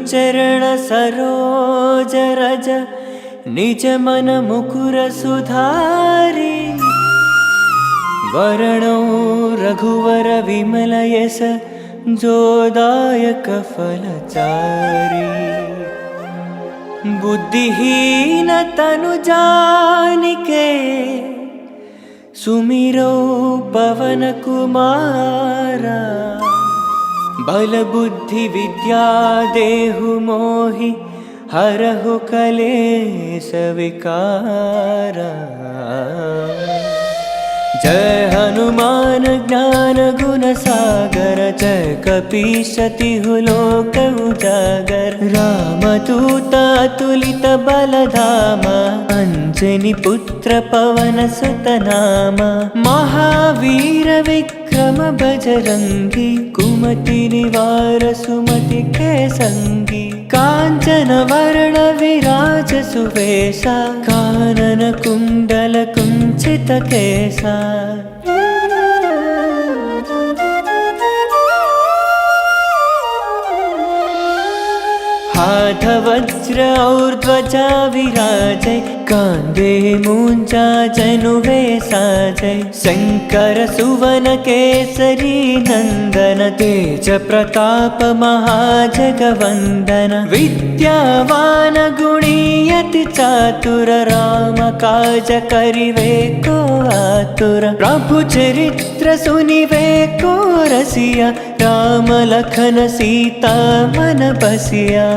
चरण सरोज रज निज मन मुकुर सुधारी वरणो रघुवर विमल यस जोदायक फलचारी बुद्धिहीन तनु जानिके सुमिरो पवन कुमारा बल बुद्धि विद्या देहु मोहि हरहु कलेश विकारा। जय हनुमान ज्ञान गुण सागर जय कपीश तिहु लोक उजागर रामदूत अतुलित बलधामा अंजनी पुत्र पवन सुत नामा महावीर विक्रम बजरंगी कुमति निवार सुमति के संगी कांचन वर्ण विराज सुवेशा कानन कुंडल कुंचित केसा। हाथ वज्र और ध्वजा विराजै कांधे मूंजा जनुवे साजै शंकर सुवन केसरी नंदन तेज प्रताप महाजगवंदन विद्यावान गुणी अति चातुर राम काज करिवे को आतुर प्रभु चरित्र सुनिवे को रसिया राम लखन सीता मन बसिया।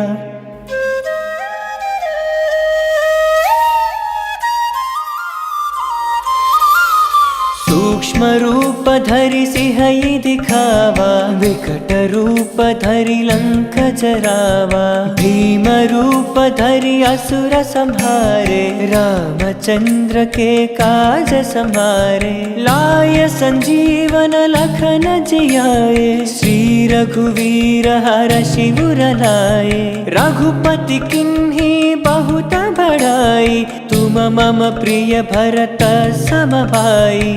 सूक्ष्म रूप धरि सिंहई दिखावा विकट रूप धरि लंक जरावा भीम रूप धरि असुर संहारे रामचंद्र के काज संहारे लाय संजीवन लखन जियाए श्री रघुवीर हरषि उर लाए रघुपति किन्ही बहुत बड़ाई तुम मम प्रिय भरत सम भाई।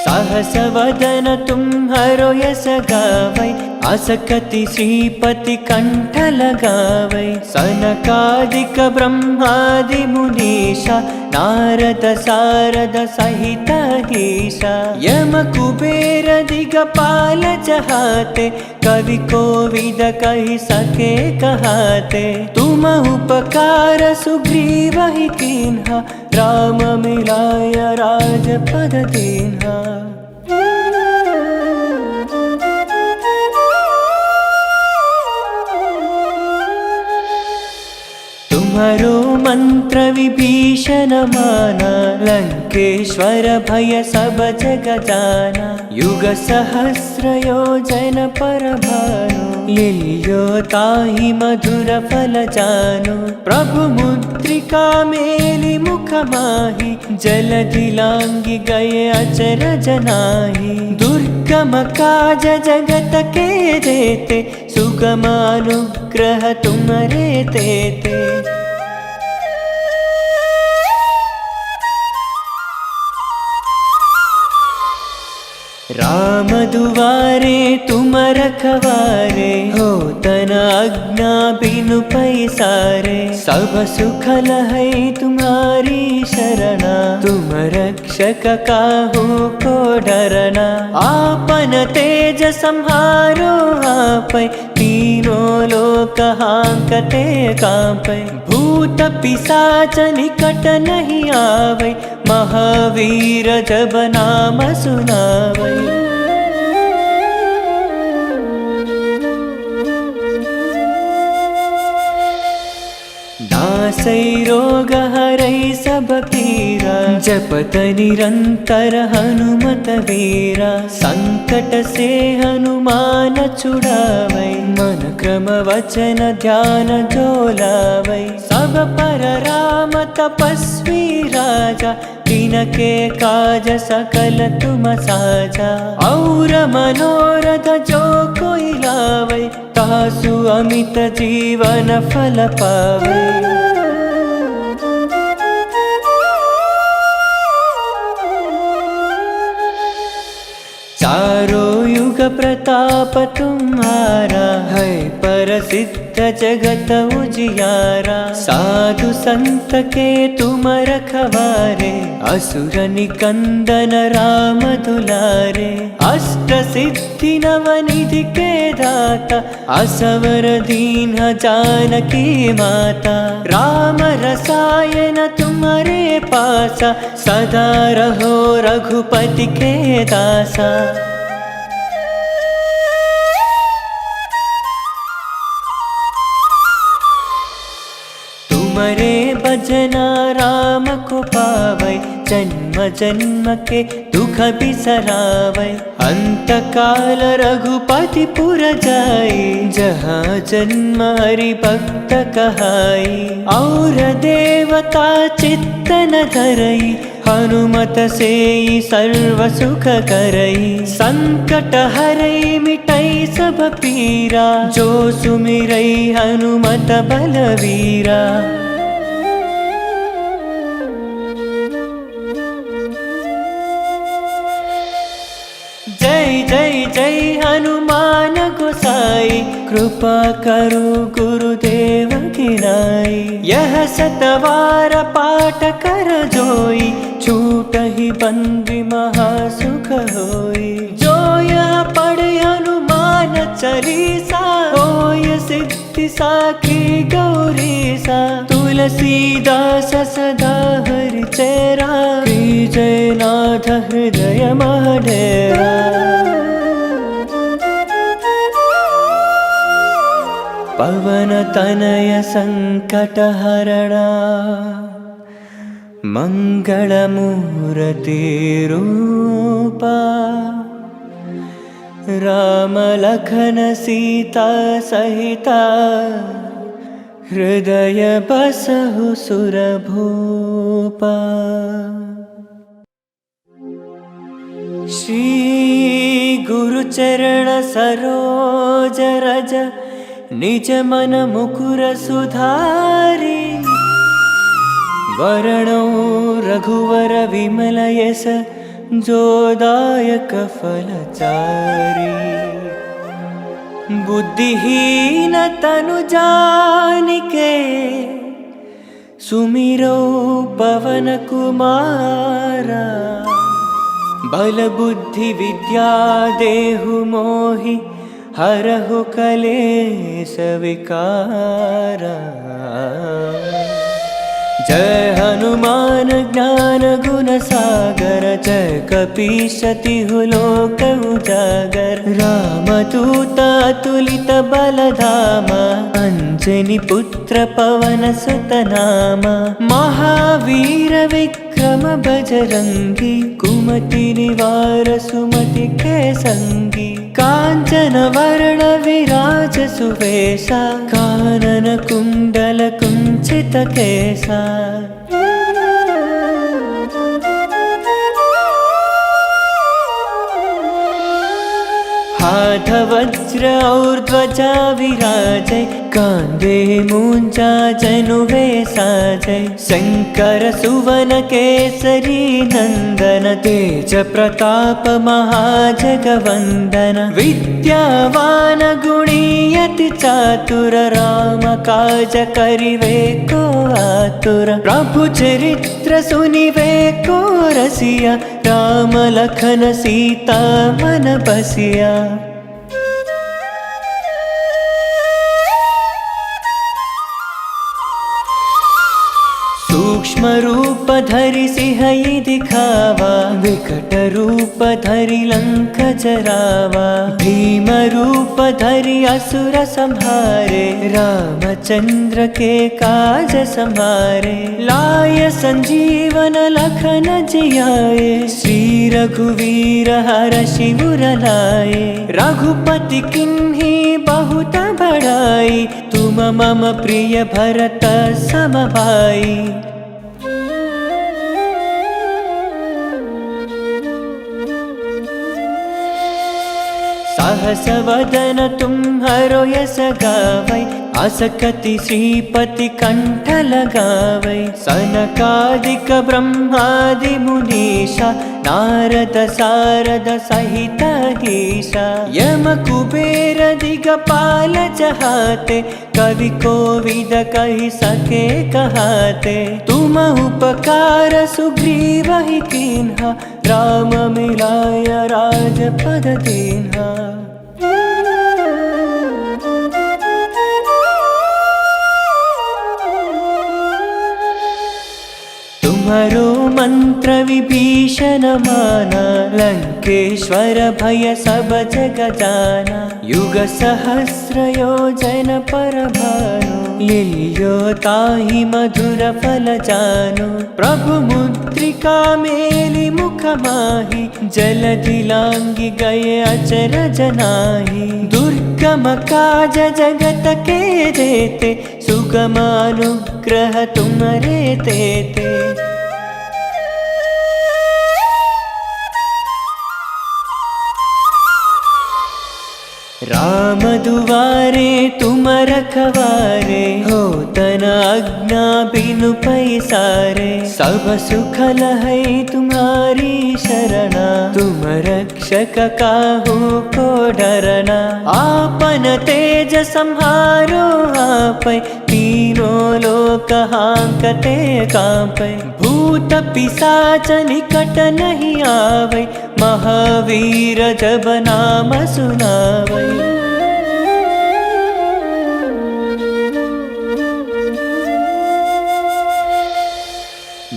सहस वदन तुम्हारो यस गावै अस कति श्रीपति कंठ लगावै सनकादिक ब्रह्मादि मुनीषा नारद सारद सहित ईशा यम कुबेर दिगपाल चहाते कवि कोविद कहि सके कहाते तुम उपकार सुग्रीव ही कीन्हा राम मिलाय राजपद दीन्हा। तुम्हारो मंत्र विभीषण माना लंकेश्वर भय सब जग जाना युग सहस्र योजन पर भानु लील्यो ताहि मधुर फल जानु प्रभु मुद्रिका मेलि मुख माहि जलधि लांघि गए अचरज नाहि दुर्गम काज जगत के देते सुगम अनुग्रह तुम्हारे तेते। राम दुआरे तुम रखवारे हो तन आज्ञा बिनु पैसारे सब सुख लहै तुम्हारी शरणा तुम रक्षक काहू को डरना आपन तेज संहारो आपै तीनों लोक हांकते कांपै भूत पिशाच निकट नहीं आवै महावीर जब नाम सुनावै। नासै रोग हरै सब पीरा जपत निरंतर हनुमत वीरा संकट से हनुमान छुड़ावै मन क्रम वचन ध्यान जो लावै सब पर राम तपस्वी राजा तिनके काज सकल तुम साजा और मनोरथ जो कोई लावै तासु अमित जीवन फल पावै। तारो युग प्रताप तुम्हारा है, प्रसिद्ध जगत उजियारा। साधु संत के तुम रखवारे, असुर निकंदन राम दुलारे। अष्ट सिद्धि नवनिधि के दाता, असवर दीन जानकी माता। राम रसायन तुम्हारे पासा, सदा रहो रघुपति के दासा। तुमरे भजना राम को पावै, जन्म जन्म के दुख बिसरावै। अंत काल रघुपति पुर जाई, जहाँ जन्म हरि भक्त कहाई। और देवता चित्त न धरई, हनुमत से सर्व सुख करई। संकट हरई मिटई सब पीरा, जो सुमिरई हनुमत बलवीरा। जय जय जय हनुमान गोसाई, कृपा करो गुरुदेव की नाई। यह सतवार पाठ कर जोई, छूट ही बंदी महासुख होई। जो यह पढ़े हनुमान चालीसा, होय सिद्धि साखी गौरीसा। तुलसीदास सदा हरि चेरा, जय नाथ हृदय महाडेरा। पवन तनय संकट हरणा, मंगल मूर्ति रूपा। राम लखन सीता सहिता, हृदय बसहु सुर भूपा। श्री गुरु चरण सरोज रज, निज मन मुकुर सुधारी। वरणो रघुवर विमल यस, जो दायक फलचारी। बुद्धिहीन तनु जानिके, सुमिरो पवन कुमारा। बल बुद्धि विद्या देहु मोहि, हरहु कलेश विकारा। जय हनुमान ज्ञान गुण सागर, जय कपीश तिहु लोक उजागर। रामदूत अतुलित बल धामा, अंजनी पुत्र पवन सुत नामा। महावीर विक्रम बजरंगी, कुमति निवार सुमति के संगी। कांचन वर्ण विराज सुवेशा, कानन कुंडल कुंचित केसा। हाथ वज्र और ध्वजा विराजै, कांधे मूंजा जनुवे साजै। शंकर सुवन केसरी नंदन, तेज प्रताप महाजगवंदन। विद्यावान गुणी अति चातुर, राम काज करिवे को आतुर। प्रभु चरित्र सुनिवे को रसिया, राम लखन सीता मन बसिया। सूक्ष्म रूप धरि सिंहई दिखावा, विकट रूप धरि लंक जरावा। भीम रूप धरि असुर संहारे, रामचंद्र के काज समारे। लाय संजीवन लखन जियाए, श्री रघुवीर हरषि उर लाए। रघुपति किन्ही बहुत बड़ाई, तुम मम प्रिय भरत सम भाई। सहस वदन तुम्हारो यस गावै, असकति श्रीपति कंठ लगावै सनकादिक ब्रह्मादि मुनीषा नारद सारद सहित ईशा यम कुबेर दिगपाल जहाते कवि कोविद कहि सके कहाते तुम उपकार सुग्रीव ही कीन्हा राम मिलाय राजपद दीन्हा। तुम्हारो मंत्र विभीषण माना लंकेश्वर भय सब जग जाना युग सहस्र योजन पर भानु लील्यो ताहि मधुर फल जानु प्रभु मुद्रिका मेलि मुख माहि जलधि लांघि गए अचरज नाहि दुर्गम काज जगत के जेते सुगम अनुग्रह तुम्हारे तेते। राम दुआरे तुम रखवारे हो तन आज्ञा बिनु पैसारे सब सुख लहै तुम्हारी शरणा तुम रक्षक काहू को डरना आपन तेज संहारो आपै तीनों लोक हांकते कांपै भूत पिशाच निकट नहीं आवै महावीर जब नाम सुनावै।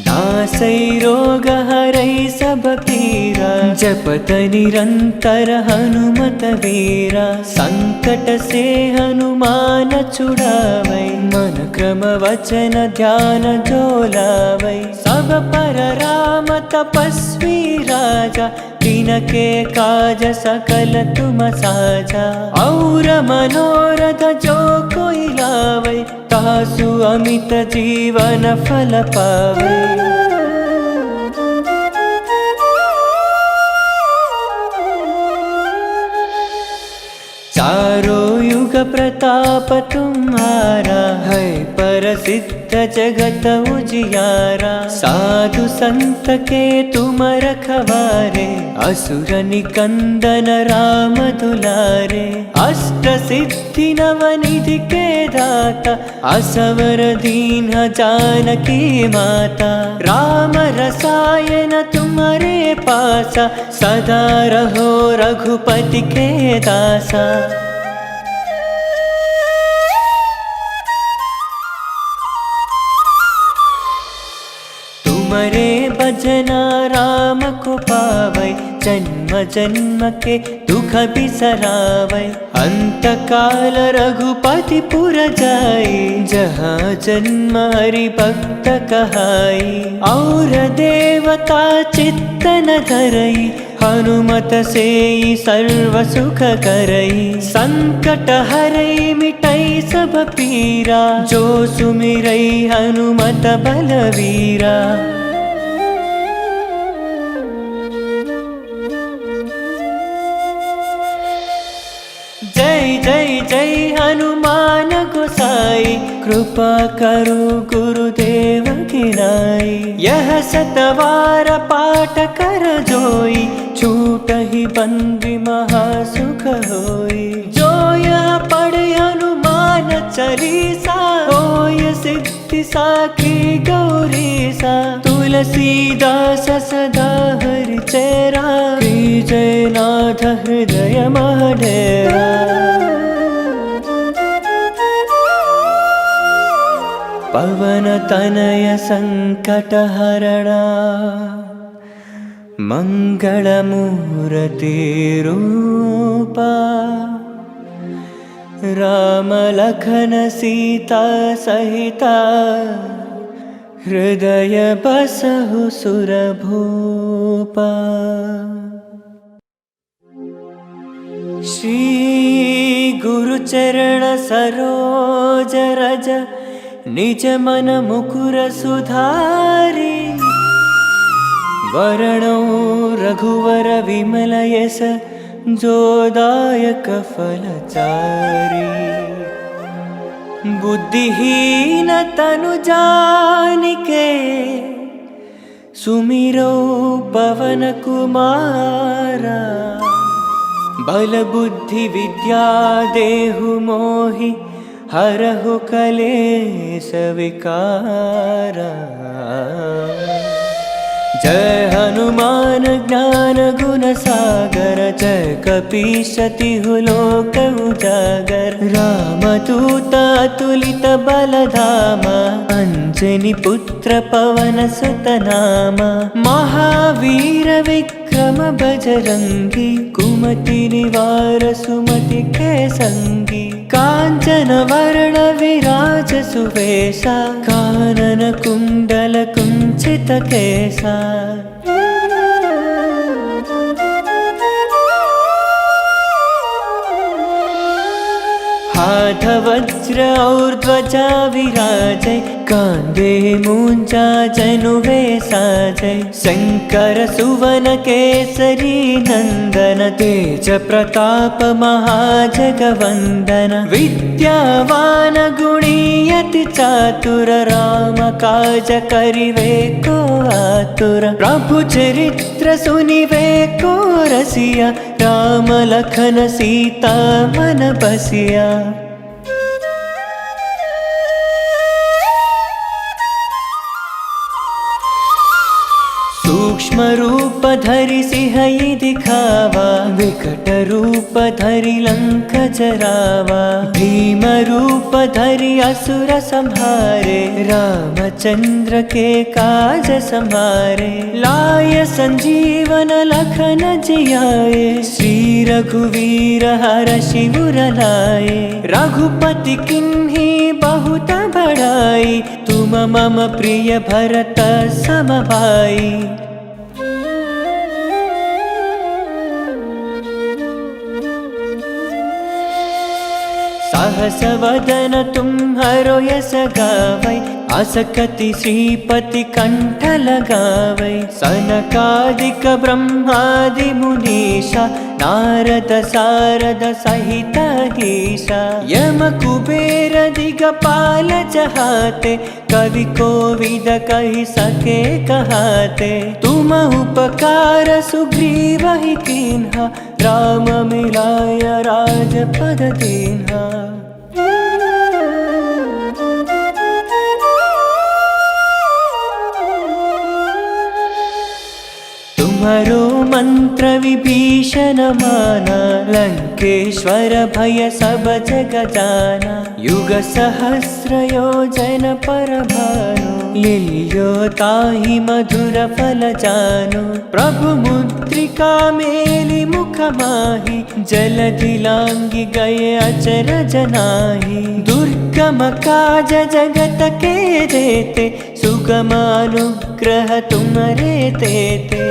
नासै रोग हरै सब पीरा जपत निरंतर हनुमत वीरा संकट से हनुमान छुड़ावै मन क्रम वचन ध्यान जो लावै सब पर राम तपस्वी राजा तिनके काज सकल तुम साजा और मनोरथ जो कोई लावै तासु अमित जीवन फल पावै। चारों युग प्रताप तुम्हारा है प्रसिद्ध जगत उजियारा साधु संत के तुम रखवारे असुर निकंदन राम दुलारे अष्ट सिद्धि नवनिधि के दाता असवर दीन जानकी माता राम रसायन तुम्हारे पासा सदा रहो रघुपति के दासा। तुमरे भजना राम को पावै जन्म जन्म के दुख बिसरावै अंत काल रघुपति पुर जाई जहाँ जन्म हरि भक्त कहाई और देवता चित्त न धरई हनुमत से सर्व सुख करई संकट हरई मिटई सब पीरा जो सुमिरई हनुमत बलवीरा। जय जय जय हनुमान गोसाई कृपा करो गुरुदेव की नाई यह सतवार पाठ कर जोई छूट ही बंदी महासुख होई जो यह पढ़े हनुमान चालीसा होय सिद्धि साखी गौरीसा तुलसीदास सदा हरि चेरा जय नाथ हृदय महडेरा। पवन तनय संकट हरणा मंगल मूर्ति रूपा राम लखन सीता सहिता हृदय बसहु सुरभूपा। श्री गुरु चरण सरोज रज निज मन मुकुर सुधारी वरणो रघुवर विमल यस जोदायक फलचारी बुद्धिहीन तनु जानिके सुमिरो पवन कुमारा। बल बुद्धि विद्या देहु मोहि हरहु कलेश विकारा। जय हनुमान ज्ञान गुण सागर, जय कपीश तिहु लोक उजागर। रामदूत अतुलित बलधामा, अंजनी पुत्र पवन सुत नामा। महावीर विक्रम बजरंगी, कुमति निवार सुमति के संगी। कांचन वर्ण विराज सुवेशा, कानन कुंडल कुंचित केसा। हाथ वज्र और ध्वजा विराजै, कांधे मूंजा जनुवे साजै। शंकर सुवन केसरी नंदन, तेज प्रताप महाजगवंदन। विद्यावान गुणी अति चातुर, राम काज करिवे को आतुर। प्रभु चरित्र सुनिवे को रसिया, राम लखन सीता मन बसिया। सूक्ष्म रूप धरि सिंह दिखावा, विकट रूप धरि लंक जरावा। भीम रूप धरि असुर संहारे, रामचंद्र के काज समारे। लाय संजीवन लखन जियाए, श्री रघुवीर हरषि उर लाए। रघुपति किन्ही बहुत बड़ाई, तुम मम प्रिय भरत सम भाई। सहस वदन तुम्हारो यस गावै, अस कति श्रीपति कंठ लगावै। सनकादिक ब्रह्मादि मुनीषा, नारद सारद सहित ईशा। यम कुबेर दिगपाल चहाते, कवि कोविद कहि सके कहाते। तुम उपकार सुग्रीव ही कीन्हा, राम मिलाय राजपद दीन्हा। तुम्हारो मंत्र विभीषण माना, लंकेश्वर भय सब जग जाना। युग सहस्र योजन पर भानु, लील्यो ताहि मधुर फल जानु। प्रभु मुद्रिका मेलि मुख माहि, जलधि लांघि गए अचरज नाहि। दुर्गम काज जगत के जेते, सुगम अनुग्रह तुम्हरे तेते।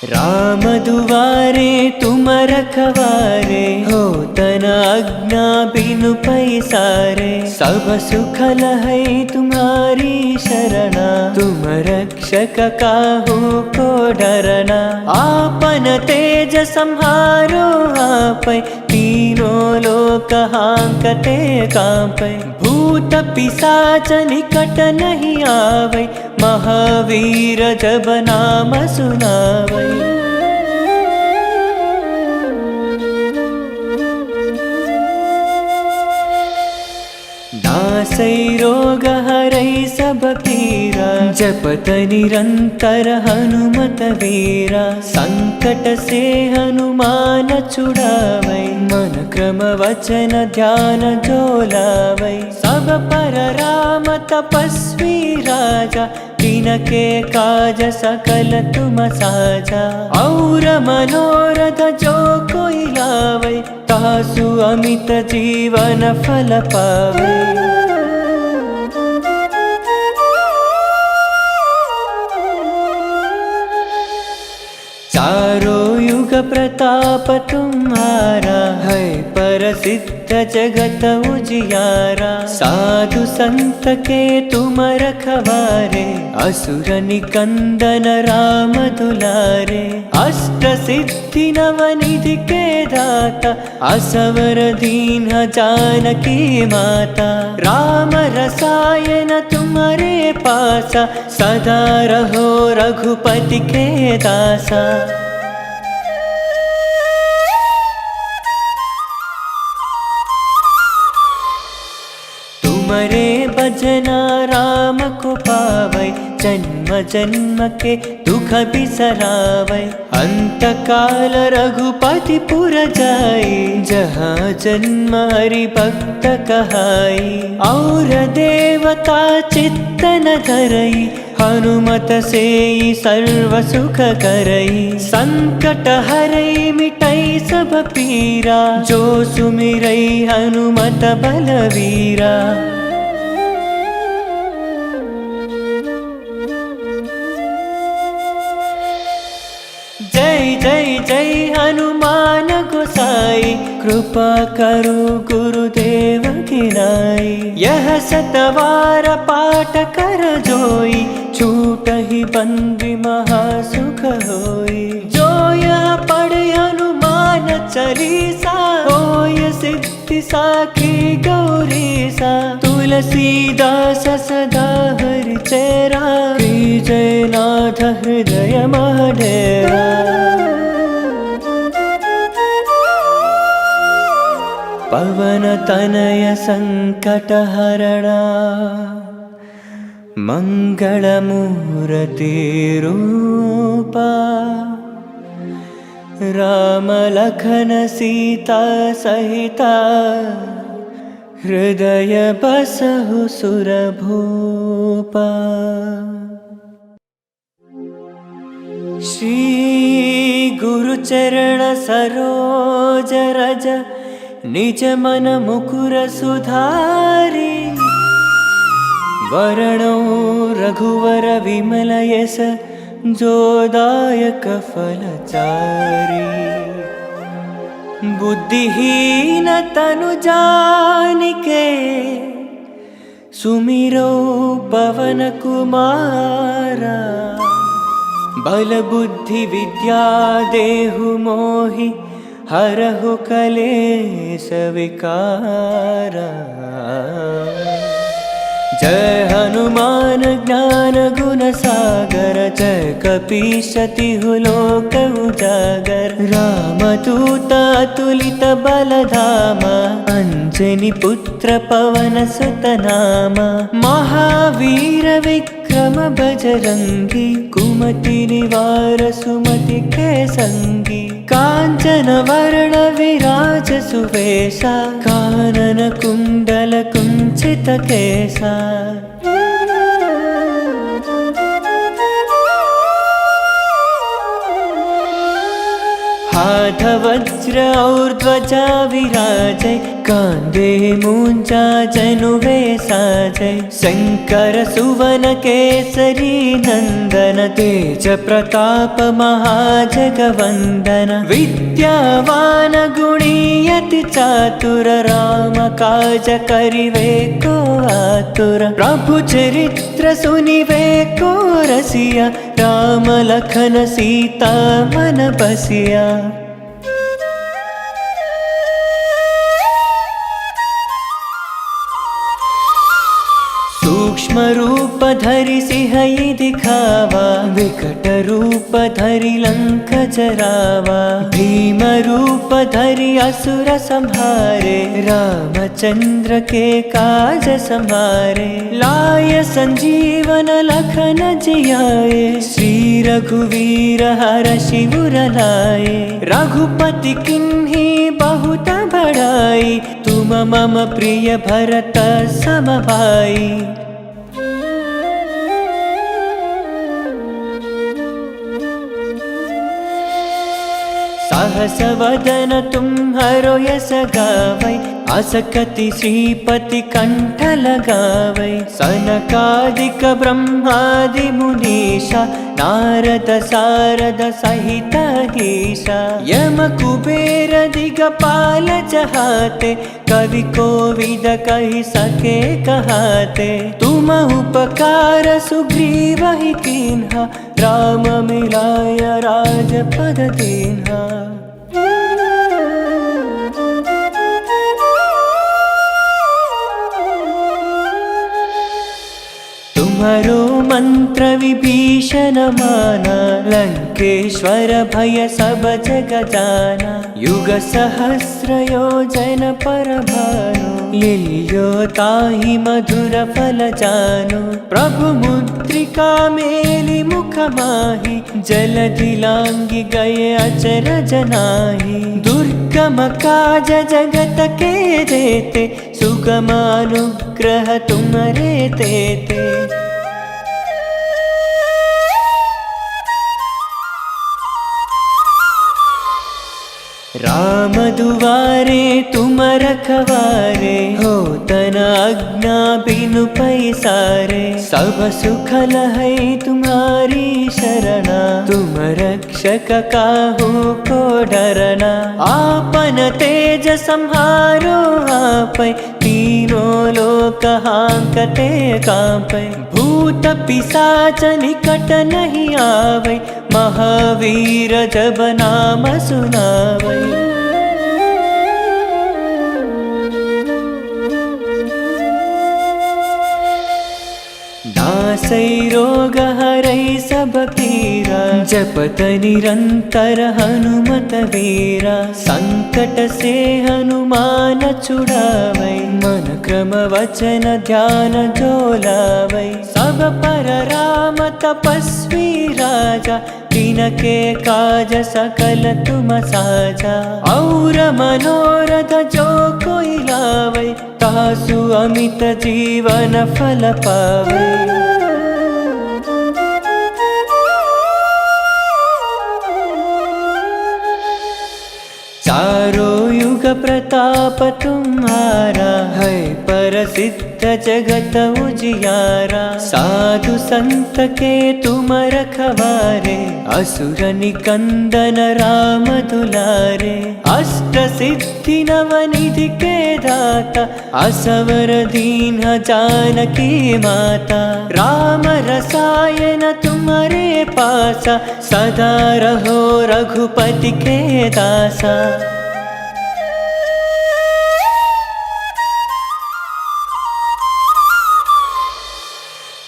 राम दुआरे तुम रखवारे, हो तन आज्ञा बिनु पैसारे। सब सुखल है तुम्हारी शरणा, तुम रक्षक काहू को डरना। आपन तेज संहारो आपै, तीनों लोक हांकते कांपै। भूत पिशाच निकट नहीं आवै, महावीर जब नाम सुनावै। नासै रोग हरै सब पीरा, जपत निरंतर हनुमत वीरा। संकट से हनुमान छुड़ावै, मन क्रम वचन ध्यान जो लावै। सब पर राम तपस्वी राजा, तिनके काज सकल तुम साजा। और मनोरथ जो कोई लावै, तासु अमित जीवन फल पावै। चारों युग प्रताप तुम्हारा, है प्रसिद्ध जगत जगत उजियारा साधु संत के तुम रखवारे असुर निकंदन राम दुलारे अष्ट सिद्धि नवनिधि के दाता असवर दीन जानकी माता राम रसायन तुम्हारे पासा सदा रहो रघुपति के दासा। तुम्हारे भजना राम को पावै जन्म जन्म के दुख बिसरावै अंत काल रघुपति पुर जाई जहाँ जन्म हरि भक्त कहाई और देवता चित्त न धरई हनुमत से सर्व सुख करई संकट हरई मिटई सब पीरा जो सुमिरई हनुमत बलवीरा। जय जय जय हनुमान गोसाई कृपा करो गुरुदेव की नाई यह सतवार पाठ कर जोई छूट ही बंदी महासुख होई जो यह पढ़े हनुमान चालीसा होय सिद्धि साखी गौरी सा तुलसीदास सदा हरि चेरा जय नाथ हृदय महडेरा। पवन तनय संकट हरणा मंगल मूर्ति रूपा राम लखन सीता सहिता हृदय बसहु सुरभूपा। श्री गुरु चरण सरोज रज निज मन मुकुर सुधारी वरणो रघुवर विमल यस जोदायक फलचारी बुद्धिहीन तनु जानिके सुमिरो पवन कुमारा बल बुद्धि विद्या देहु मोहि हरहु कलेश विकारा। जय हनुमान ज्ञान गुण सागर जय कपीश तिहु लोक उजागर रामदूत अतुलित बलधामा अंजनी पुत्र पवन सुत नामा महावीर विक्रम बजरंगी कुमति निवार सुमति के संगी कांचन वर्ण विराज सुवेशा कानन कुंडल कुंचित केसा। हाथ वज्र और ध्वजा विराजय कांधे मूंजा जनुवे साजय शंकर सुवन केसरी नंदन तेज प्रताप महाजगवंदन विद्यावान गुणीयति चातुर राम काज करिवे को आतुर प्रभु चरित्र सुनिवे को रसिया राम लखन सीता मन बसिया। सूक्ष्म रूप धरि सिंहई दिखावा विकट रूप धरि लंक जरावा भीम रूप धरि असुर संहारे रामचंद्र के काज संहारे लाय संजीवन लखन जियाए श्री रघुवीर हरषि उर लाए रघुपति किन्ही बहुत बड़ाई तुम मम प्रिय भरत सम भाई। सहस वदन तुम्हारो यस गावै असकति श्रीपति कंठ लगावै सनकादिक ब्रह्मादि मुनीषा नारद सारद सहित ईशा यम कुबेर दिगपाल चहाते कवि कोविद कहि सके कहाते तुम उपकार सुग्रीव ही कीन्हा राम मिलाय राजपद दीन्हा। तुम्हारो मंत्र विभीषण माना लंकेश्वर भय सब जग जाना युग सहस्र योजन पर भानु लील्यो ताहि मधुर फल जानो प्रभु मुद्रिका मेलि मुख माहि जलधि लांघि गए अचरज नाहि दुर्गम काज जगत के देते सुगम अनुग्रह तुम्हारे तेते। राम दुआरे तुम रखवारे हो तन आज्ञा बिनु पैसारे सब सुखल है तुम्हारी शरणा तुम रक्षक काहू को डरना आपन तेज संहारो आपै तीनों लोक हांकते कांपै भूत पिशाच निकट नहीं आवै महावीर जब नाम सुनावै। नासै रोग हरै सब पीरा जपत निरंतर हनुमत वीरा संकट से हनुमान छुड़ावै मन क्रम वचन ध्यान जो लावै सब पर राम तपस्वी राजा तिनके काज सकल तुम साजा और मनोरथ जो कोई लावै तासु अमित जीवन फल पावै। चारों युग प्रताप तुम्हारा है प्रसिद्ध जगत उजियारा साधु संत के तुम रखवारे असुर निकंदन राम दुलारे अष्ट सिद्धि नवनिधि के दाता असवर दीन जानकी माता राम रसायन तुम्हारे पासा सदा रहो रघुपति के दासा।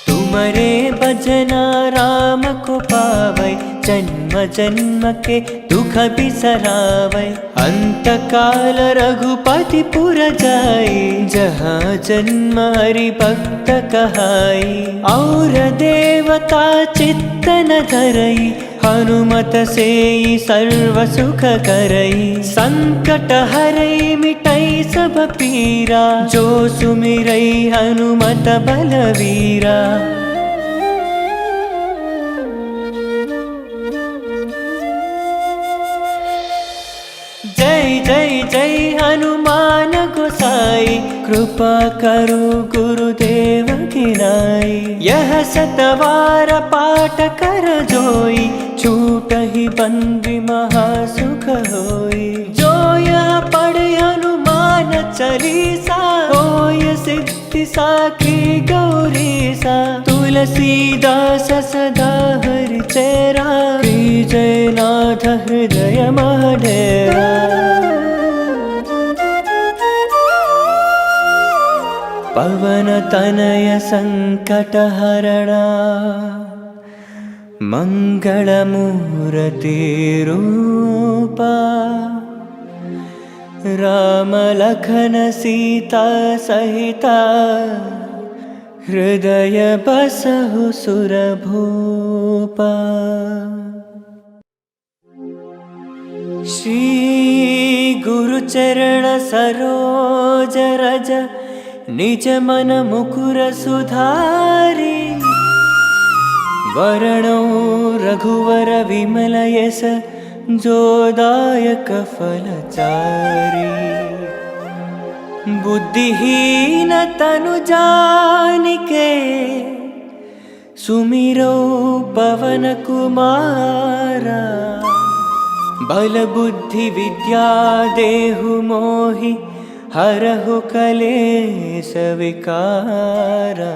तुम्हारे भजना राम को पावै जन्म जन्म के दुख बिसरावै अंत काल रघुपति पुर जाई जहाँ जन्म हरि भक्त कहाई और देवता चित्त न धरई हनुमत से सर्व सुख करई संकट हरई मिटई सब पीरा जो सुमिरई हनुमत बलवीरा। जय जय जय हनुमान गोसाई कृपा करो गुरुदेव की नाई यह सतवार पाठ कर जोई छूट ही बंदी महासुख होई जो यह पढ़े हनुमान चालीसा होय सिद्धि साखी गौरीसा तुलसीदास सदा हरि चेरा जयनाथ हृदय महडेरा। पवन तनय संकट हरणा मंगलमूर्ति रूपा राम लखन सीता सहिता हृदय बसहु सुरभूपा। श्री गुरु चरण सरोज रज निज मन मुकुर सुधारी वरणो रघुवर विमल यस जोदायक फलचारी बुद्धिहीन तनु जानिके सुमिरो पवन कुमारा। बल बुद्धि विद्या देहु मोहि हरहु कलेश विकारा।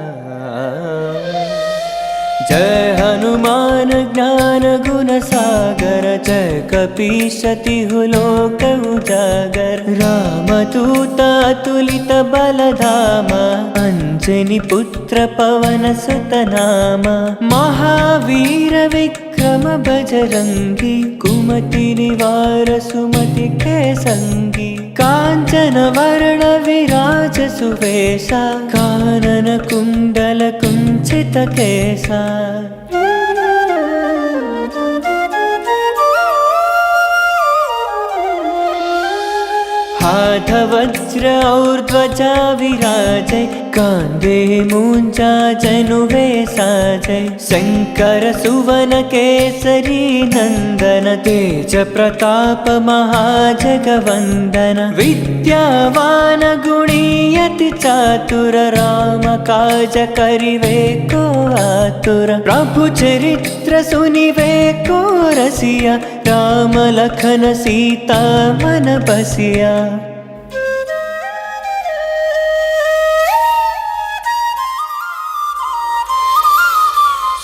जय हनुमान ज्ञान गुण सागर, जय कपीश तिहु लोक उजागर। रामदूत अतुलित बल धामा, अंजनी पुत्र पवन सुत नामा। महावीर विक्रम बजरंगी, कुमति निवार सुमति के संगी। कांचन वर्ण विराज सुवेशा, कानन कुंडल कुंचित केसा। हाथ वज्र और ध्वजा विराजै, कांधे मूंजा जनुवे साजै। शंकर सुवन केसरी नंदन, तेज प्रताप महाजगवंदन। विद्यावान गुणी अति चातुर, राम काज करिवे को आतुर। प्रभु चरित्र सुनिवे को रसिया, राम लखन सीता मन बसिया।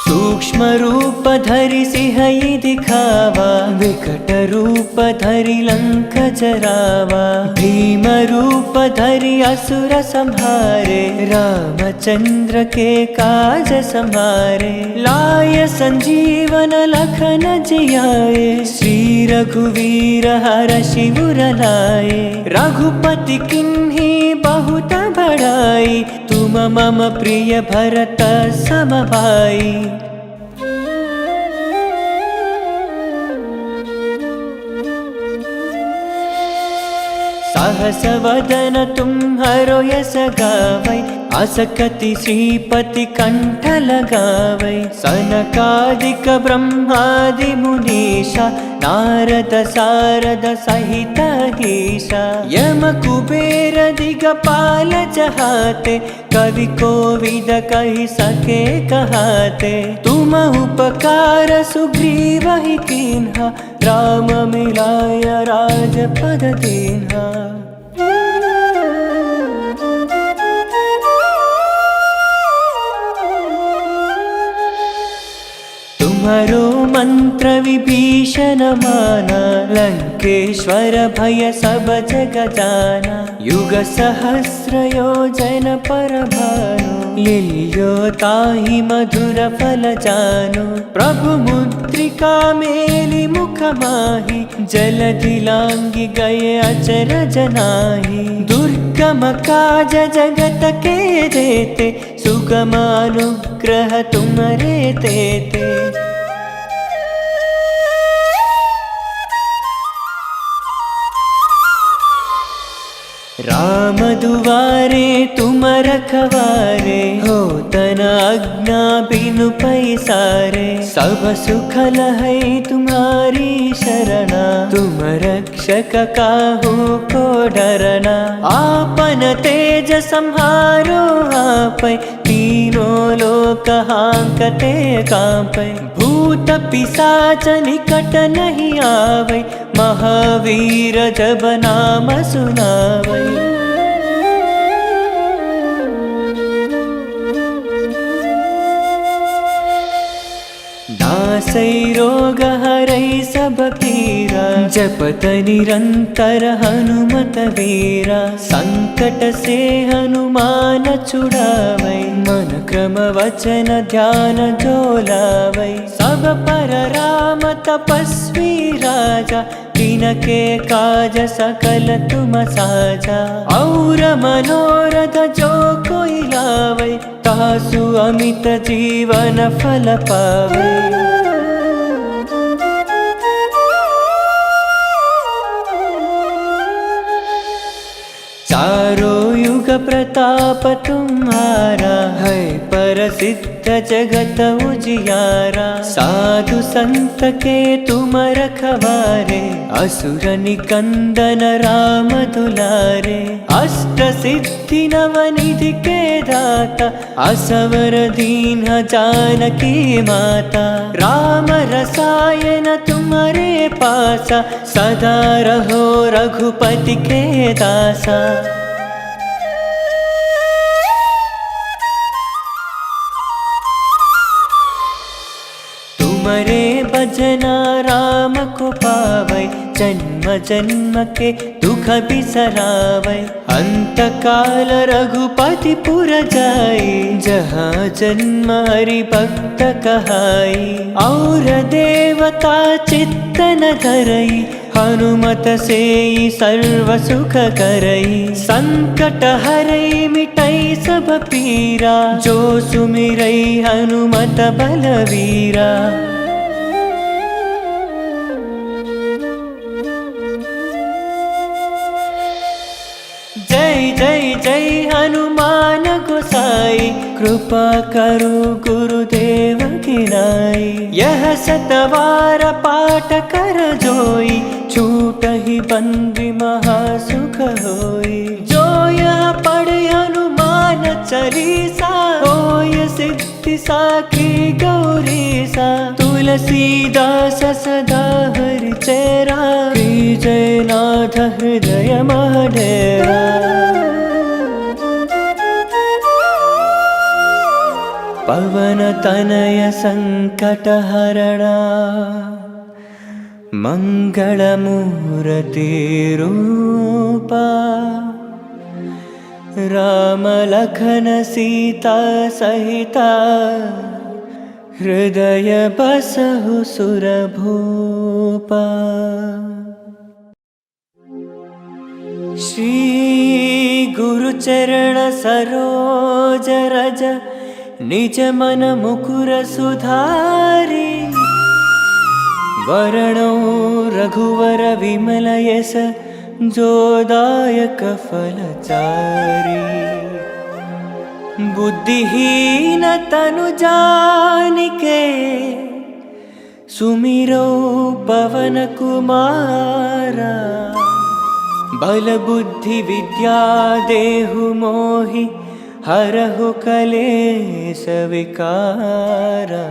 सूक्ष्म रूप धरि सिंहई दिखावा, विकट रूप धरि लंक जरावा। भीम रूप धरि असुर संहारे, रामचंद्र के काज समारे। लाय संजीवन लखन जियाए, श्री रघुवीर हरषि उर लाए। रघुपति किन्ही बहुत बड़ाई, तुम मम प्रिय भरत सम भाई। सहस वदन तुम्हारो यस गावै, अस कति श्रीपति कंठ लगावै। सनकादिक ब्रह्मादि मुनीषा, नारद सारद सहित ईशा। यम कुबेर दिगपाल चहाते, कवि कोविद कहि सके कहाते। तुम उपकार सुग्रीव ही कीन्हा, राम मिलाय राजपद दीन्हा। तुम्हारो मंत्र विभीषण माना, लंकेश्वर भय सब जग जाना। युग सहस्र योजन पर भानु, लील्यो ताहि मधुर फल जानु। प्रभु मुद्रिका मेलि मुख माहि, जलधि लांघि गए अचरज नाहि। दुर्गम काज जगत के जेते, सुगम अनुग्रह तुम्हरे तेते। राम दुआरे तुम रखवारे, हो तना आज्ञा बिनु पैसारे। सब सुखल है तुम्हारी शरणा, तुम रक्षक काहू को डरना। आपन तेज संहारो आपै, तीनों लोक हांकते कांपै। भूत पिशाच निकट नहीं आवै, महावीर जब नाम सुनावै। नासै रोग हरै सब पीरा, जपत निरंतर हनुमत वीरा। संकट से हनुमान छुड़ावै, मन क्रम वचन ध्यान जो लावै। सब पर राम तपस्वी राजा, तिनके काज सकल तुम साजा। और मनोरथ जो कोई लावै, तासु अमित जीवन फल पावै। चारों युग प्रताप तुम्हारा, है प्रसिद्ध सिद्ध जगत उजियारा। साधु संत के तुम रखवारे, असुर निकंदन राम दुलारे। अष्ट सिद्धि नवनिधि के दाता, असवर दीन जानकी माता। राम रसायन तुम्हारे पासा, सदा रहो रघुपति के दासा। तुमरे भजना राम को पावै, जन्म जन्म के दुख बिसरावै। अंत काल रघुपति पुर जाई, जहाँ जन्म हरि भक्त कहाई। और देवता चित्त न धरई, हनुमत से सर्व सुख करई। संकट हरई मिटई सब पीरा, जो सुमिरई हनुमत बलवीरा। जय जय जय हनुमान गोसाई, कृपा करो गुरुदेव की नाई। यह सतवार पाठ कर जोई, छूट ही बंदी महासुख होई। जो यह पढ़े हनुमान चालीसा, होय सिद्धि साखी गौरीसा। तुलसीदास सदा हरि चेरा, जय नाथ हृदय महडेरा। पवन तनय संकट हरणा, मंगल मूर्ति रूपा। राम लखन सीता सहिता, हृदय बसहु सुर भूपा। श्री गुरु चरण सरोज रज, निज मन मुकुर सुधारी। वरणो रघुवर विमल यस, जो दायक फलचारी। बुद्धिहीन तनु जानिके, सुमिरो पवन कुमारा। बल बुद्धि विद्या देहु मोहि, हरहु कलेश विकारा।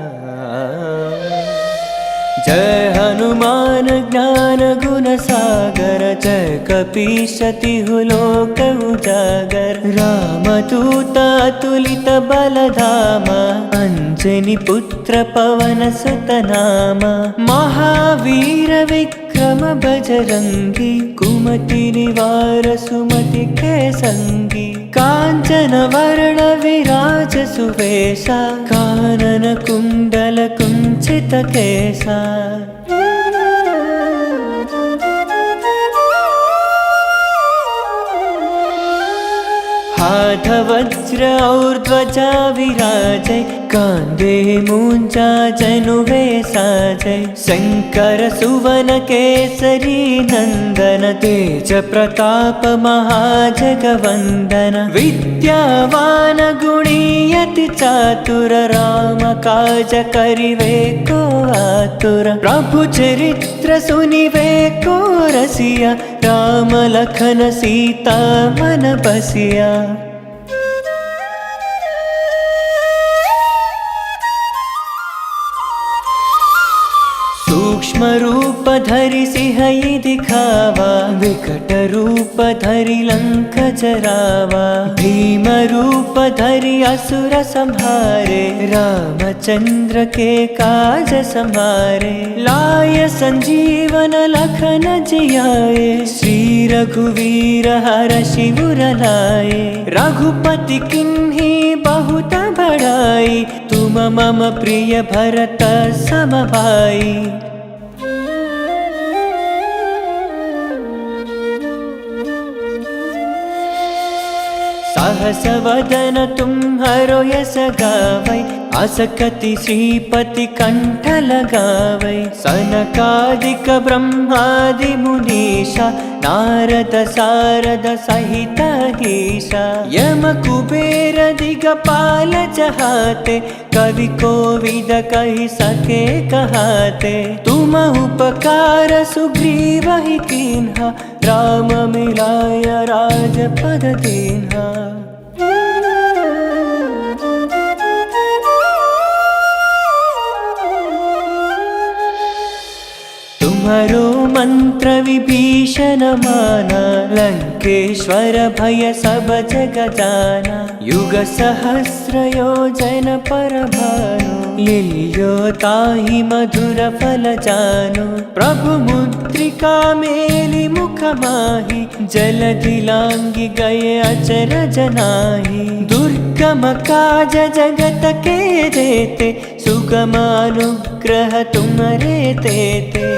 जय हनुमान ज्ञान गुण सागर, जय कपीश तिहु लोक उजागर। रामदूत अतुलित बल धामा, अंजनी पुत्र पवन सुत नामा। महावीर विक्रम बजरंगी, कुमति निवार सुमति के संगी। कांचन वर्ण विराज सुवेशा, कानन कुंडल कुंचित केसा। हाथ वज्र और ध्वजा विराजै, कांधे मूंजा जनुवे साजै। शंकर सुवन केसरी नंदन, तेज प्रताप महाजगवंदन। विद्यावान गुणी अति चातुर, राम काज करिवे को आतुर। प्रभु चरित्र सुनिवे को रसिया, राम लखन सीता मन बसिया। सूक्ष्म रूप धरि सिंहई दिखावा, विकट रूप धरि लंक जरावा। भीम रूप धरि असुर संहारे, रामचंद्र के काज संभारे। लाय संजीवन लखन जियाए, श्री रघुवीर हरषि उर लाए। रघुपति किन्ही बहुत बड़ाई, तुम मम प्रिय भरत सम भाई। सहस वदन तुम्हारो यस गावै, असकति श्रीपति कंठ लगावै सनकादिक ब्रह्मादि मुनीषा नारद सारद सहित ईशा यम कुबेर दिगपाल जहाते कवि कोविद कहि सके कहाते तुम उपकार सुग्रीव ही कीन्हा राम मिलाय राजपद दीन्हा। तुम्हारो मंत्र विभीषण माना लंकेश्वर भय सब जग जाना युग सहस्र योजन पर भानु लील्यो ताहि मधुर फल जानु प्रभु मुद्रिका मेलि मुख माहि जलधि लांघि गए अचरज नाहि दुर्गम काज जगत के देते सुगम अनुग्रह तुम्हारे तेते।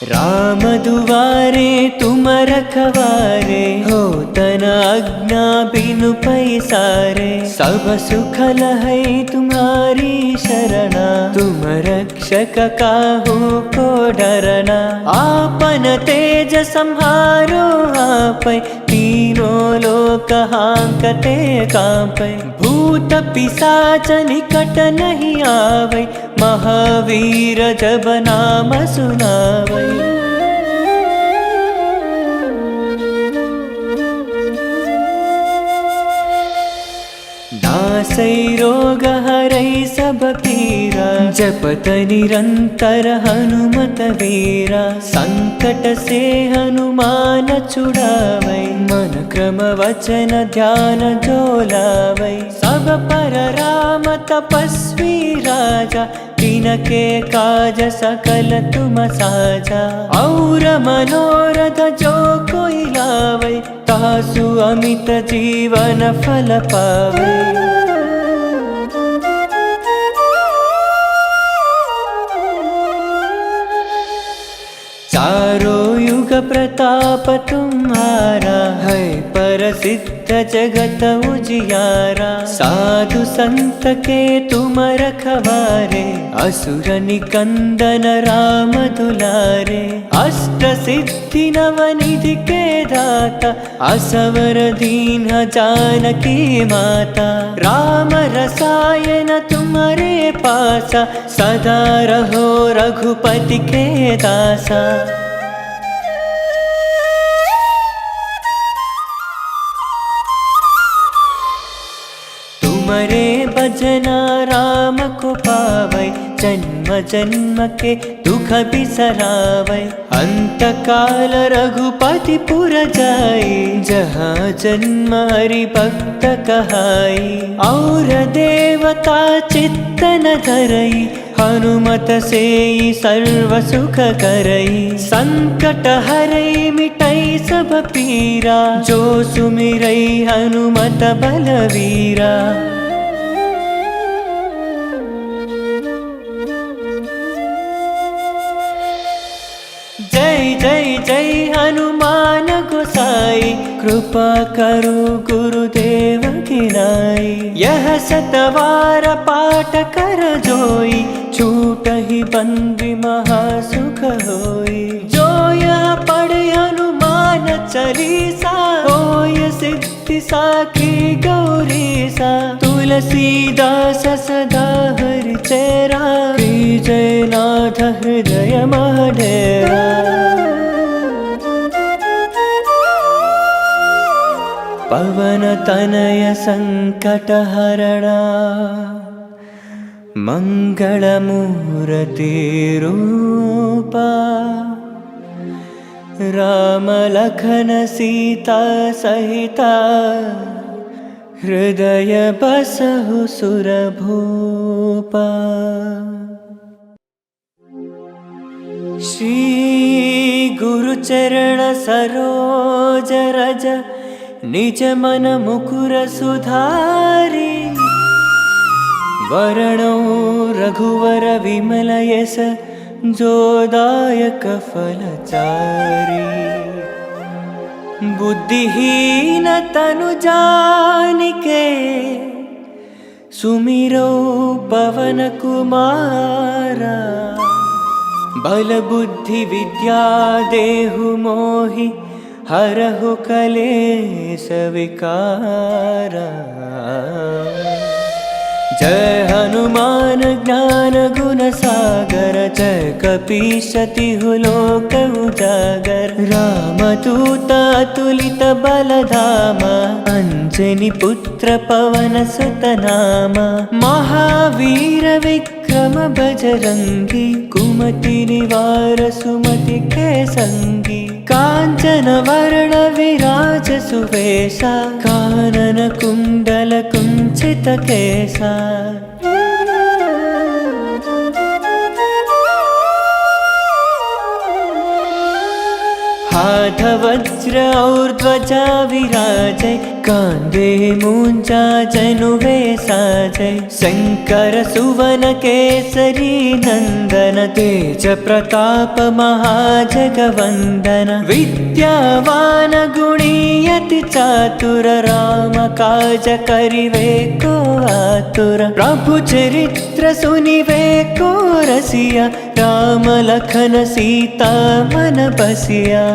राम दुआरे तुम रखवारे हो तन आज्ञा बिनु पैसारे सब सुख लहै तुम्हारी शरणा तुम रक्षक काहू को डरना आपन तेज संहारो आपै तीनों लोक हांकते कांपै भूत पिशाच निकट नहीं आवै महावीर जब नाम सुनावै। नासै रोग हरै सब पीरा जपत निरंतर हनुमत वीरा संकट से हनुमान छुड़ावै मन क्रम वचन ध्यान जो लावै सब पर राम तपस्वी राजा तिनके काज सकल तुम साजा और मनोरथ जो कोई लावै तासु अमित जीवन फल पावै। चारों युग प्रताप तुम्हारा है प्रसिद्ध जगत उजियारा साधु संत के तुम रखवारे असुर निकंदन राम दुलारे अष्ट सिद्धि नवनिधि के दाता असवर दीन जानकी माता राम रसायन तुम्हारे पासा सदा रहो रघुपति के दासा। तुम्हारे भजना राम को पावै जन्म जन्म के दुख बिसरावै अंत काल रघुपति पुर जाई जहाँ जन्म हरि भक्त कहाई और देवता चित्तन धरई हनुमत से सर्व सुख करई संकट हरई मिटई सब पीरा जो सुमिरई हनुमत बलवीरा। जय जय जय हनुमान गोसाई कृपा करो गुरुदेव की नाई यह सतवार पाठ कर जोई छूट ही बंदी महासुख होई जो यह पढ़े हनुमान चालीसा होय सिद्धि साखी गौरीसा तुलसीदास सदा हरि चेरा जयनाथ हृदय महडेरा। पवन तनय संकट हरणा मंगल मूर्ति रूपा राम लखन सीता सहिता हृदय बसहु सुरभूपा। श्री गुरु चरण सरोज रज निज मन मुकुर सुधारी वरणो रघुवर विमल यस जोदायक फलचारी बुद्धिहीन तनु जानिके सुमिरो पवन कुमारा। बल बुद्धि विद्या देहु मोहि हरहु कलेश विकारा। जय हनुमान ज्ञान गुण सागर, जय कपीश तिहु लोक उजागर। रामदूत अतुलित बलधामा, अंजनी पुत्र पवन सुत नामा। महावीर विक्रम बजरंगी, कुमति निवार सुमति के संगी। कांचन वर्ण विराज सुवेशा, कानन कुंडल कुंचित केसा। हाथ वज्र और ध्वजा विराजै, कांधे मूंजा जनुवे साजै। शंकर सुवन केसरी नंदन, तेज प्रताप महाजगवंदन। विद्यावान गुणी अति चातुर, राम काज करिवे को आतुर। प्रभु चरित्र सुनिवे को रसिया, राम लखन सीता मन बसिया।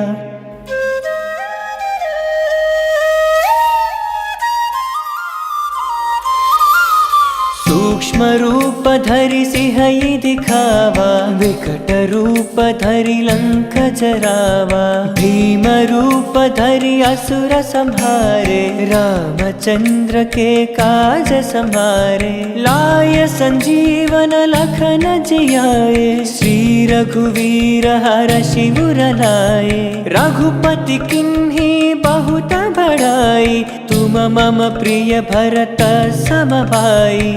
सूक्ष्म रूप धरि सिंहई दिखावा, विकट रूप धरि लंक जरावा। भीम रूप धरि असुर संहारे, रामचंद्र के काज समारे। लाय संजीवन लखन जियाए, श्री रघुवीर हरषि उर लाए। रघुपति किन्ही बहुत बड़ाई, तुम मम प्रिय भरत सम भाई।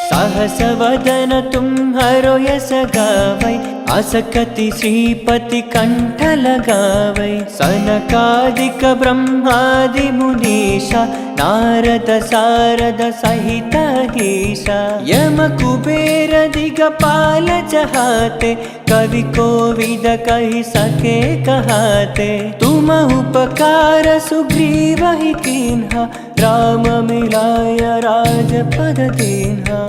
सहस वदन तुम्हारो यस गावै, अस कति श्रीपति कंठ लगावै। सनकादिक ब्रह्मादि मुनीषा, नारद सारद सहित ईशा। यम कुबेर दिगपाल चहाते, कवि कोविद कहि सके कहाते। तुम उपकार सुग्रीवहि कीन्हा, राम मिलाय राजपद दीन्हा।